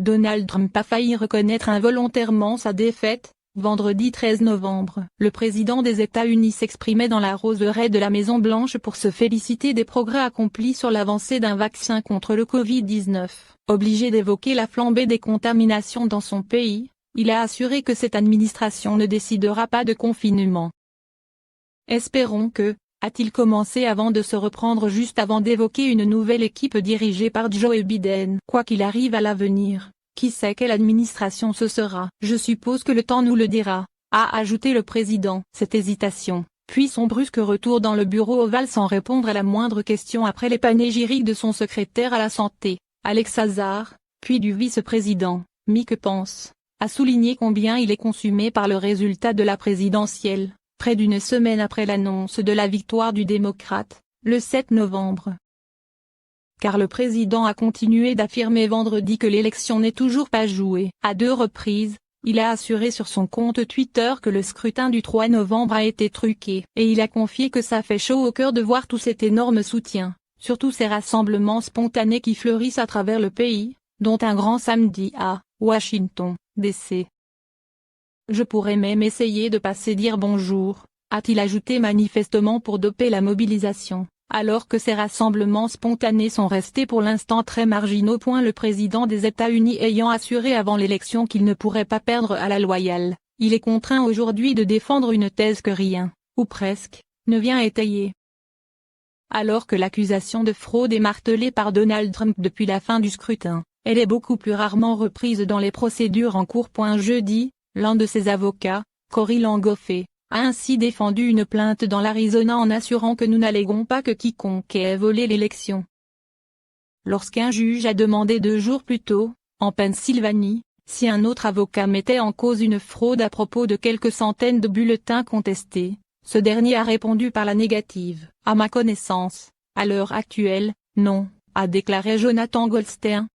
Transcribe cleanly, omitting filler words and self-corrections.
Donald Trump a failli reconnaître involontairement sa défaite. Vendredi 13 novembre, le président des États-Unis s'exprimait dans la roseraie de la Maison-Blanche pour se féliciter des progrès accomplis sur l'avancée d'un vaccin contre le Covid-19. Obligé d'évoquer la flambée des contaminations dans son pays, il a assuré que cette administration ne décidera pas de confinement. Espérons que, a-t-il commencé avant de se reprendre juste avant d'évoquer une nouvelle équipe dirigée par Joe Biden. Quoi qu'il arrive à l'avenir, qui sait quelle administration ce sera? Je suppose que le temps nous le dira, a ajouté le président. Cette hésitation, puis son brusque retour dans le bureau ovale sans répondre à la moindre question après les panégyriques de son secrétaire à la santé, Alex Azar, puis du vice-président, Mike Pence, a souligné combien il est consumé par le résultat de la présidentielle, près d'une semaine après l'annonce de la victoire du démocrate, le 7 novembre. Car le président a continué d'affirmer vendredi que l'élection n'est toujours pas jouée. À 2 reprises, il a assuré sur son compte Twitter que le scrutin du 3 novembre a été truqué. Et il a confié que ça fait chaud au cœur de voir tout cet énorme soutien, surtout ces rassemblements spontanés qui fleurissent à travers le pays, dont un grand samedi à Washington, D.C. Je pourrais même essayer de passer dire bonjour, a-t-il ajouté manifestement pour doper la mobilisation. Alors que ces rassemblements spontanés sont restés pour l'instant très marginaux. Le président des États-Unis ayant assuré avant l'élection qu'il ne pourrait pas perdre à la loyale, il est contraint aujourd'hui de défendre une thèse que rien, ou presque, ne vient étayer. Alors que l'accusation de fraude est martelée par Donald Trump depuis la fin du scrutin, elle est beaucoup plus rarement reprise dans les procédures en cours. Jeudi, l'un de ses avocats, Cory Langoffé, a ainsi défendu une plainte dans l'Arizona en assurant que nous n'alléguons pas que quiconque ait volé l'élection. Lorsqu'un juge a demandé 2 jours plus tôt, en Pennsylvanie, si un autre avocat mettait en cause une fraude à propos de quelques centaines de bulletins contestés, ce dernier a répondu par la négative. À ma connaissance, à l'heure actuelle, non, a déclaré Jonathan Goldstein.